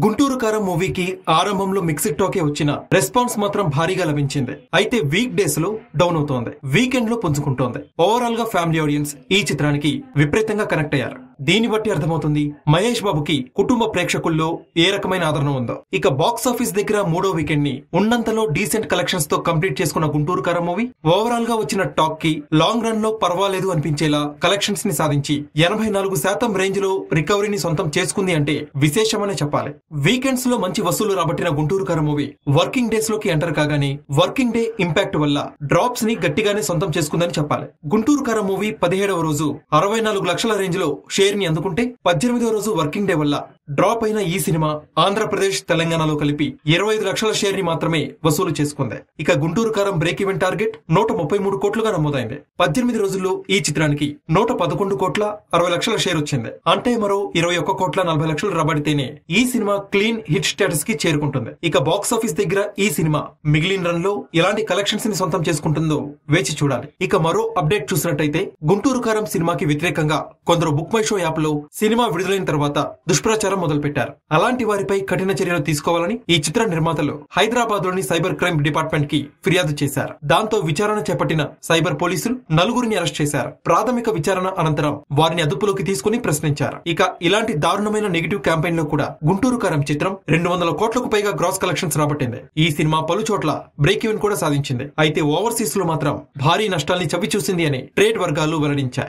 గుంటూరు కారం మూవీకి ఆరంభంలో మిక్స్డ్ టాకే వచ్చిన రెస్పాన్స్ మాత్రం భారీగా లభించింది. అయితే వీక్ డేస్ లో డౌన్ అవుతోంది, వీకెండ్ లో పుంజుకుంటోంది. ఓవరాల్ గా ఫ్యామిలీ ఆడియన్స్ ఈ చిత్రానికి విపరీతంగా కనెక్ట్ అయ్యారు. దీన్ని బట్టి అర్థమవుతుంది మహేష్ బాబుకి కుటుంబ ప్రేక్షకుల్లో ఏ రకమైన ఆదరణ ఉందో. ఇక బాక్స్ ఆఫీస్ దగ్గర మూడో వీకెండ్ ని ఉన్నంతలో డీసెంట్ కలెక్షన్స్ తో కంప్లీట్ చేసుకున్న గుంటూరు కారం మూవీ ఓవరాల్ గా వచ్చిన టాక్ కి లాంగ్ రన్ లో పర్వాలేదు అనిపించేలా కలెక్షన్స్ ని సాధించి 84% రేంజ్ లో రికవరీని సొంతం చేసుకుంది అంటే విశేషమనే చెప్పాలి. వీకెండ్స్ లో మంచి వసూలు రాబట్టిన గుంటూరు కారం మూవీ వర్కింగ్ డేస్ లోకి ఎంటర్ కాగానే వర్కింగ్ డే ఇంపాక్ట్ వల్ల డ్రాప్స్ ని గట్టిగానే సొంతం చేసుకుందని చెప్పాలి. గుంటూరు కారం మూవీ 17వ రోజు 64 లక్షల రేంజ్ లో షేర్ ని అందుకుంటే 18వ రోజు వర్కింగ్ డే వల్ల డ్రాప్ అయిన ఈ సినిమా ఆంధ్రప్రదేశ్, తెలంగాణలో కలిపి 25 లక్షల షేర్ ని మాత్రమే వసూలు చేసుకుంది. ఇక గుంటూరు కారం బ్రేక్ ఈవెన్ టార్గెట్ 133 కోట్లుగా నమోదైంది. 18 రోజుల్లో ఈ చిత్రానికి 111 కోట్ల 60 లక్షల షేర్ వచ్చింది. అంటే మరో 21 కోట్ల 40 లక్షలు రాబడితేనే ఈ సినిమా క్లీన్ హిట్ స్టేటస్ కి చేరుకుంటుంది. ఇక బాక్స్ ఆఫీస్ దగ్గర ఈ సినిమా మిగిలిన రన్ లో ఎలాంటి కలెక్షన్స్ ని సొంతం చేసుకుంటుందో వేచి చూడాలి. ఇక మరో అప్డేట్ చూసినట్టయితే గుంటూరు కారం సినిమాకి వ్యతిరేకంగా కొందరు బుక్ మై షో యాప్ లో సినిమా విడుదలైన తర్వాత దుష్ప్రచారం మొదలు పెట్టారు. అలాంటి వారిపై కఠిన చర్యలు తీసుకోవాలని ఈ చిత్ర నిర్మాతలు హైదరాబాద్ లోని సైబర్ క్రైమ్ డిపార్ట్మెంట్ కి ఫిర్యాదు చేశారు. దాంతో విచారణ చేపట్టిన సైబర్ పోలీసులు నలుగురిని అరెస్ట్ చేశారు. ప్రాథమిక విచారణ అనంతరం వారిని అదుపులోకి తీసుకుని ప్రశ్నించారు. ఇక ఇలాంటి దారుణమైన నెగిటివ్ క్యాంపెయిన్ లో కూడా గుంటూరు కారం చిత్రం 200 కోట్లకు పైగా గ్రాస్ కలెక్షన్స్ రాబట్టింది. ఈ సినిమా పలు చోట్ల బ్రేక్ ఈవెన్ కూడా సాధించింది. అయితే ఓవర్సీస్ లో మాత్రం భారీ నష్టాల్ని చవి చూసింది అని ట్రేడ్ వర్గాలు వెల్లడించాయి.